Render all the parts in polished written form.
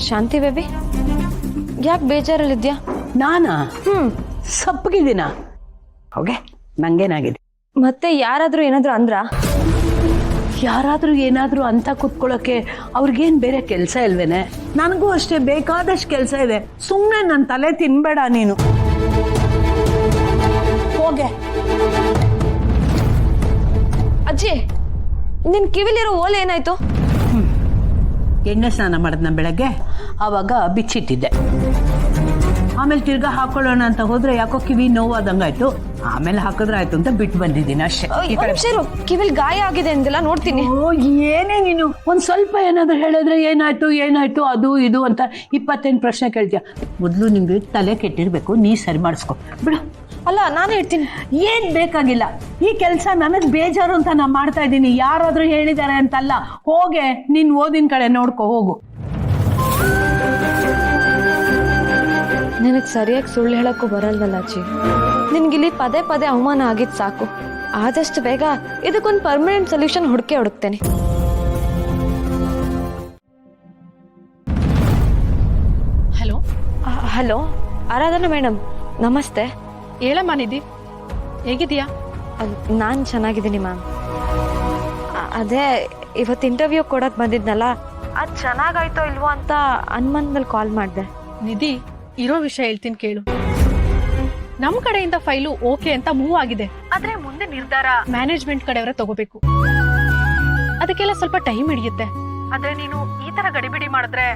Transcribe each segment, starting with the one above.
ಶಾಂತಿ baby, ಯಾಕೆ ಬೇಜಾರಲ್ಲಿದ್ಯಾ? ನಾನಾ? ಸಪ್ಪಗಿದ್ದೀನ? ಹೋಗೆ, ನಂಗೇನಾಗಿದೆ? ಮತ್ತೆ ಯಾರಾದ್ರೂ ಏನಾದ್ರು ಅಂದ್ರ? ಯಾರಾದ್ರೂ ಏನಾದ್ರೂ ಅಂತ ಕೂತ್ಕೊಳ್ಳೋಕೆ ಅವ್ರಿಗೇನ್ ಬೇರೆ ಕೆಲಸ ಇಲ್ವೇನೆ? ನನಗೂ ಅಷ್ಟೇ ಬೇಕಾದಷ್ಟು ಕೆಲಸ ಇದೆ. ಸುಮ್ಮನೆ ನನ್ನ ತಲೆ ತಿನ್ಬೇಡ ನೀನು. ಹೋಗೆ. ಅಜ್ಜಿ, ನಿನ್ ಕಿವಿಲಿರೋ ಓಲೆ ಏನಾಯ್ತು? ಎಣ್ಣೆ ಸ್ನಾನ ಮಾಡಿದ್ನ ಬೆಳಗ್ಗೆ, ಆವಾಗ ಬಿಚ್ಚಿಟ್ಟಿದ್ದೆ. ಆಮೇಲೆ ತಿರ್ಗಾ ಹಾಕೊಳ್ಳೋಣ ಅಂತ ಹೋದ್ರೆ ಯಾಕೋ ಕಿವಿ ನೋವಾದಂಗಾಯ್ತು. ಆಮೇಲೆ ಹಾಕಿದ್ರೆ ಆಯ್ತು ಅಂತ ಬಿಟ್ಟು ಬಂದಿದ್ದೀನಿ ಅಷ್ಟೇ. ಕಿವಿಲ್ ಗಾಯ ಆಗಿದೆ ಅಂದಿಲ್ಲ, ನೋಡ್ತೀನಿ. ಓ, ಏನೇ ನೀನು ಒಂದ್ ಸ್ವಲ್ಪ ಏನಾದ್ರು ಹೇಳಿದ್ರೆ ಏನಾಯ್ತು ಅದು ಇದು ಅಂತ 28 ಪ್ರಶ್ನೆ ಕೇಳ್ತೀಯ. ಮೊದ್ಲು ನಿಮ್ಗೆ ತಲೆ ಕೆಟ್ಟಿರ್ಬೇಕು, ನೀ ಸರಿ ಮಾಡಿಸ್ಕೊ ಬಿಡು. ಅಲ್ಲ, ನಾನು ಹೇಳ್ತೀನಿ. ಏನ್ ಬೇಕಾಗಿಲ್ಲ, ಈ ಕೆಲಸ ನನಗ್ ಬೇಜಾರು ಅಂತ ನಾ ಮಾಡ್ತಾ ಇದ್ದೀನಿ. ಯಾರಾದ್ರೂ ಹೇಳಿದಾರೆ ಅಂತಲ್ಲ. ಹೋಗೆ, ನೀನ್ ಓದಿನ ಕಡೆ ನೋಡ್ಕೊ, ಹೋಗು. ನಿನಗ್ ಸರಿಯಾಗಿ ಸುಳ್ಳು ಹೇಳಕ್ಕೂ ಬರಲ್ವಲ್ಲ ಅಜ್ಜಿ. ನಿನ್ಗಿಲ್ಲಿ ಪದೇ ಪದೇ ಅವಮಾನ ಆಗಿದ್ ಸಾಕು. ಆದಷ್ಟು ಬೇಗ ಇದಕ್ಕೊಂದು ಪರ್ಮನೆಂಟ್ ಸೊಲ್ಯೂಷನ್ ಹುಡುಕ್ತೇನೆ. ಹಲೋ. ಹಲೋ, ಆರಾಧನಾ ಮೇಡಮ್, ನಮಸ್ತೆ. ಹೇಳಮ್ಮ ನಿಧಿ, ಹೇಗಿದೀಯಾ? ನಾನ್ ಚೆನ್ನಾಗಿದ್ದೀನಿ ಮ್ಯಾಮ್. ಅದೇ ಇವತ್ತು ಇಂಟರ್ವ್ಯೂ ಕೊಡಕ್ ಬಂದಿದ್ನಲ್ಲ, ಅದ್ ಚೆನ್ನಾಗಾಯ್ತೋ ಇಲ್ವೋ ಅಂತ ಅನ್ಮನ್ ಮೇಲೆ ಕಾಲ್ ಮಾಡಿದೆ. ನಿಧಿ, ಇರೋ ವಿಷಯ ಹೇಳ್ತೀನಿ ಕೇಳು. ನಮ್ ಕಡೆಯಿಂದ ಫೈಲು ಓಕೆ ಅಂತ ಮೂವ್ ಆಗಿದೆ. ಆದ್ರೆ ಮುಂದೆ ನಿರ್ಧಾರ ಮ್ಯಾನೇಜ್ಮೆಂಟ್ ಕಡೆಯವರೇ ತಗೋಬೇಕು. ಅದಕ್ಕೆಲ್ಲ ಸ್ವಲ್ಪ ಟೈಮ್ ಹಿಡಿಯುತ್ತೆ. ಆದ್ರೆ ನೀನು ಈ ತರ ಗಡಿಬಿಡಿ ಮಾಡಿದ್ರೆ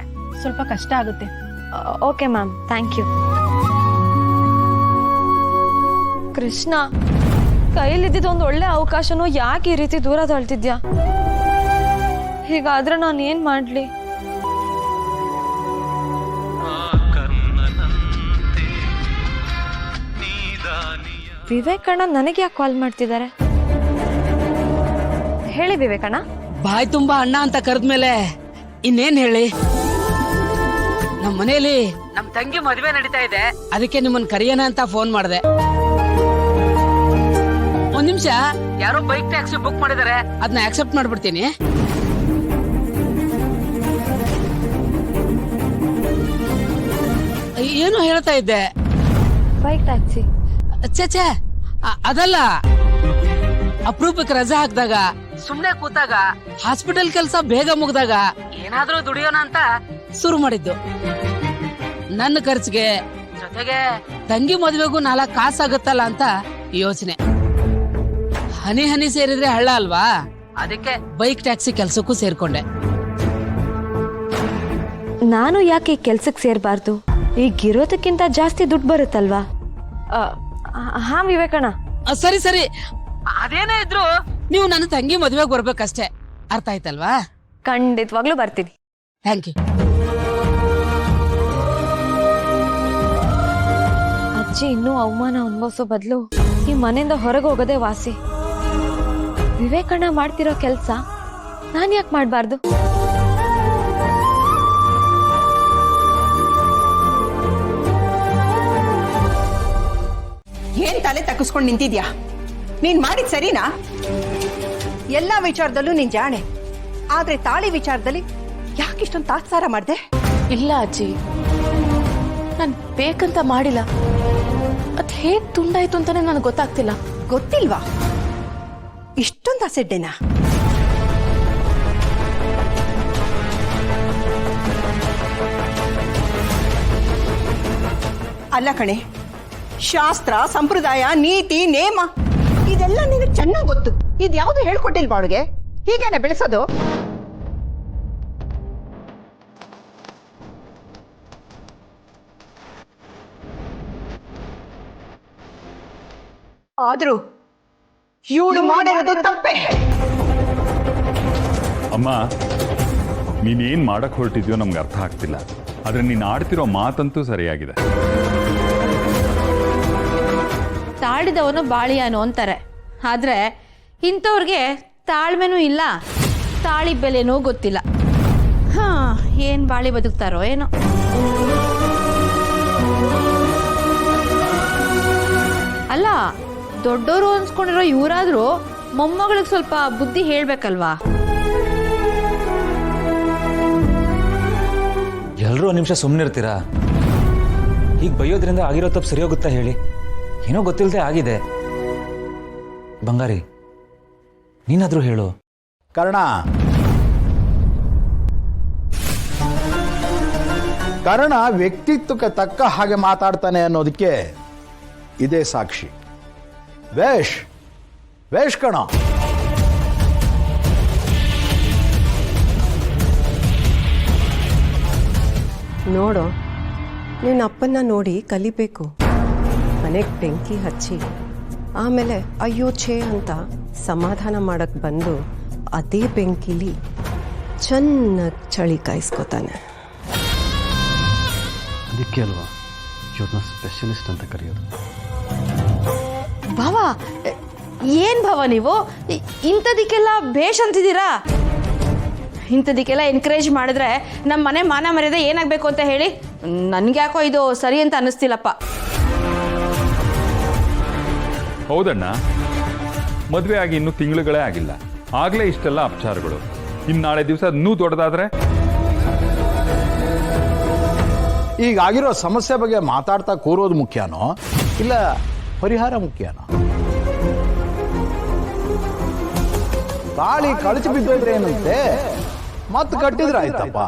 ಸ್ವಲ್ಪ ಕಷ್ಟ ಆಗುತ್ತೆ. Okay ma'am, thank you. Krishna, ಕೈಲಿದ್ದಿದ್ದು ಒಂದು ಒಳ್ಳೆ ಅವಕಾಶನೂ ಯಾಕೆ ಈ ರೀತಿ ದೂರ ತಳ್ತಿದ್ಯಾ? ಹೀಗಾದ್ರೆ ನಾನು ಏನ್ ಮಾಡ್ಲಿ? ವಿವೇಕಣ್ಣ ನನಗೆ ಯಾಕೆ ಕಾಲ್ ಮಾಡ್ತಿದ್ದಾರೆ? ಹೇಳಿ ವಿವೇಕಣ್ಣ. ಬಾಯ್ ತುಂಬಾ ಅಣ್ಣ ಅಂತ ಕರೆದ್ಮೇಲೆ ಇನ್ನೇನ್ ಹೇಳಿ? ನಮ್ ಮನೇಲಿ ನಮ್ ತಂಗಿ ಮದುವೆ ನಡೀತಾ ಇದೆ, ಅದಕ್ಕೆ ನಿಮ್ಮನ್ ಕರೆಯೋಣ ಅಂತ ಫೋನ್ ಮಾಡಿದೆ. ಒಂದ್ ನಿಮಿಷ, ಯಾರೋ ಬೈಕ್ ಟ್ಯಾಕ್ಸಿ ಬುಕ್ ಮಾಡಿದಾರೆ, ಅದನ್ನ ಆಕ್ಸೆಪ್ಟ್ ಮಾಡ್ಬಿಡ್ತೀನಿ. ಏನು ಹೇಳ್ತಾ ಇದ್ದೆ? Bike taxi? ಛೇ, ಅದಲ್ಲ. ಅಪರೂಪಕ್ಕೆ ರಜಾ ಹಾಕ್ದಾಗ, ಸುಮ್ನೆ ಕೂತಾಗ, ಹಾಸ್ಪಿಟಲ್ ಕೆಲಸ ಬೇಗ ಮುಗ್ದಾಗ ಏನಾದ್ರೂ ದುಡಿಯೋಣ ಅಂತ ಶುರು ಮಾಡಿದ್ದು. ನನ್ನ ಖರ್ಚಿಗೆ ಜೊತೆಗೆ ತಂಗಿ ಮದುವೆಗೂ 4 ಕಾಸಾಗುತ್ತಲ್ಲ ಅಂತ ಯೋಚನೆ. ಹನಿ ಹನಿ ಸೇರಿದ್ರೆ ಹಳ್ಳ ಅಲ್ವಾ? ಅದಕ್ಕೆ ಬೈಕ್ ಟ್ಯಾಕ್ಸಿ ಕೆಲ್ಸಕ್ಕೂ ಸೇರ್ಕೊಂಡೆ. ನಾನು ಯಾಕೆ ಈ ಕೆಲ್ಸಕ್ಕೆ ಸೇರ್ಬಾರ್ದು? ಈಗಿರೋದಕ್ಕಿಂತ ಜಾಸ್ತಿ ದುಡ್ಡು ಬರುತ್ತಲ್ವಾ? ಹಾ ವಿವೇಕಣ್ಣ. ಸರಿ, ಅದೇನೇ ಇದ್ರು ನೀವು ನನ್ನ ತಂಗಿ ಮದುವೆಗೆ ಬರ್ಬೇಕಷ್ಟೇ. ಅರ್ಥ ಆಯ್ತಲ್ವಾ? ಖಂಡಿತವಾಗ್ಲೂ ಬರ್ತೀನಿ. Thank you. ಅಜ್ಜಿ ಇನ್ನೂ ಅವಮಾನ ಅನುಭವಿಸೋ ಬದಲು ಈ ಮನೆಯಿಂದ ಹೊರಗೆ ಹೋಗೋದೇ ವಾಸಿ. ವಿವೇಕಣ್ಣ ಮಾಡ್ತಿರೋ ಕೆಲ್ಸ ನಾನ್ ಯಾಕೆ ಮಾಡ್ಬಾರ್ದು? ಏನ್ ತಲೆ ತಕ್ಕಿಸ್ಕೊಂಡು ನಿಂತಿದ್ಯಾ? ನೀನ್ ಮಾಡಿದ್ ಸರಿನಾ? ಎಲ್ಲಾ ವಿಚಾರದಲ್ಲೂ ನೀನ್ ಜಾಣೆ, ಆದ್ರೆ ತಾಳಿ ವಿಚಾರದಲ್ಲಿ ಯಾಕಿಷ್ಟೊಂದು ತಾತ್ಸಾರ ಮಾಡ್ದೆ? ಇಲ್ಲ ಅಜ್ಜಿ, ನಾನ್ ಬೇಕಂತ ಮಾಡಿಲ್ಲ. ಅದ್ ಹೇಗ್ ತುಂಡಾಯ್ತು ಅಂತಾನೆ ನನಗೆ ಗೊತ್ತಾಗ್ತಿಲ್ಲ. ಗೊತ್ತಿಲ್ವಾ? ಇಷ್ಟೊಂದು ಅಸಡ್ಡೆನಾ? ಅಲ್ಲ ಕಣೆ, ಶಾಸ್ತ್ರ, ಸಂಪ್ರದಾಯ, ನೀತಿ, ನೇಮ ಇದೆಲ್ಲ ನಿನಗೆ ಚೆನ್ನಾಗಿ ಗೊತ್ತು. ಇದ್ಯಾವುದು ಹೇಳ್ಕೊಟ್ಟಿಲ್ವಾ ಅವಳಿಗೆ? ಹೀಗೇನೆ ಬೆಳೆಸೋದು? ಆದ್ರೂ ಇವಳು ಮಾಡಿರೋದು ತಪ್ಪೇ. ಅಮ್ಮ, ನೀನೇನ್ ಮಾಡಕ್ ಹೊರಟಿದ್ಯೋ ನಮ್ಗೆ ಅರ್ಥ ಆಗ್ತಿಲ್ಲ. ಆದ್ರೆ ನೀನ್ ಆಡ್ತಿರೋ ಮಾತಂತೂ ಸರಿಯಾಗಿದೆ. ತಾಳಿದವನು ಬಾಳಿಯಾನು ಅಂತಾರೆ. ಆದ್ರೆ ಇಂಥವ್ರಿಗೆ ತಾಳ್ಮೆನೂ ಇಲ್ಲ, ತಾಳಿ ಬೆಲೆನೂ ಗೊತ್ತಿಲ್ಲ. ಏನ್ ಬಾಳಿ ಬದುಕ್ತಾರೋ ಏನೋ. ಅಲ್ಲ, ದೊಡ್ಡೋರು ಅನ್ಸ್ಕೊಂಡಿರೋ ಇವರಾದ್ರೂ ಮೊಮ್ಮಗಳಿಗೆ ಸ್ವಲ್ಪ ಬುದ್ಧಿ ಹೇಳ್ಬೇಕಲ್ವಾ? ಎಲ್ಲರೂ ಒಂದು ನಿಮಿಷ ಸುಮ್ಮನಿರ್ತೀರಾ? ಹೀಗೆ ಬೈಯೋದ್ರಿಂದ ಆಗಿರೋ ತಪ್ಪು ಸರಿ ಹೋಗುತ್ತಾ ಹೇಳಿ? ಏನೋ ಗೊತ್ತಿಲ್ಲದೆ ಆಗಿದೆ. ಬಂಗಾರಿ, ನೀನಾದರೂ ಹೇಳು. ಕರ್ಣ ವ್ಯಕ್ತಿತ್ವಕ್ಕೆ ತಕ್ಕ ಹಾಗೆ ಮಾತಾಡ್ತಾನೆ ಅನ್ನೋದಕ್ಕೆ ಇದೇ ಸಾಕ್ಷಿ. ವೇಶ್ ಕಣ. ನೋಡು, ನಿನ್ನ ಅಪ್ಪನ್ನ ನೋಡಿ ಕಲಿಬೇಕು. ಮನೆಗೆ ಬೆಂಕಿ ಹಚ್ಚಿ ಆಮೇಲೆ ಅಯ್ಯೋ ಛೇ ಅಂತ ಸಮಾಧಾನ ಮಾಡಕ್ ಬಂದು ಅದೇ ಬೆಂಕಿಲಿ ಚೆನ್ನಾಗಿ ಚಳಿ ಕಾಯಿಸ್ಕೊತಾನೆ. ಅದಕ್ಕೆ ಅಲ್ವಾ ಇವ್ರನ್ನ ಸ್ಪೆಷಲಿಸ್ಟ್ ಅಂತ ಕರೆಯೋದು. ಭಾವ, ಏನ್ ಭಾವ ನೀವು ಇಂಥದಕ್ಕೆಲ್ಲ ಬೇಷ್ ಅಂತಿದ್ದೀರಾ? ಇಂಥದಕ್ಕೆಲ್ಲ ಎನ್ಕರೇಜ್ ಮಾಡಿದ್ರೆ ನಮ್ಮ ಮನೆ ಮಾನ ಮರ್ಯಾದೆ ಏನಾಗಬೇಕು ಅಂತ ಹೇಳಿ? ನನ್ಗೆ ಯಾಕೋ ಇದು ಸರಿ ಅಂತ ಅನ್ನಿಸ್ತಿಲ್ಲಪ್ಪ. ಹೌದಣ್ಣ, ಮದುವೆ ಆಗಿ ಇನ್ನೂ ತಿಂಗಳುಗಳೇ ಆಗಿಲ್ಲ, ಆಗ್ಲೇ ಇಷ್ಟೆಲ್ಲ ಅಪಚಾರಗಳು. ಇನ್ನು ನಾಳೆ ದಿವಸ ಇನ್ನೂ ದೊಡ್ಡದಾದ್ರೆ? ಈಗಾಗಿರೋ ಸಮಸ್ಯೆ ಬಗ್ಗೆ ಮಾತಾಡ್ತಾ ಕೂರೋದು ಮುಖ್ಯನೋ ಇಲ್ಲ ಪರಿಹಾರ ಮುಖ್ಯನೋ? ತಾಳಿ ಕಳಚಿ ಬಿದ್ದೋದ್ರೆ ಏನಂತೆ, ಮತ್ತೆ ಕಟ್ಟಿದ್ರೆ ಆಯ್ತಪ್ಪ.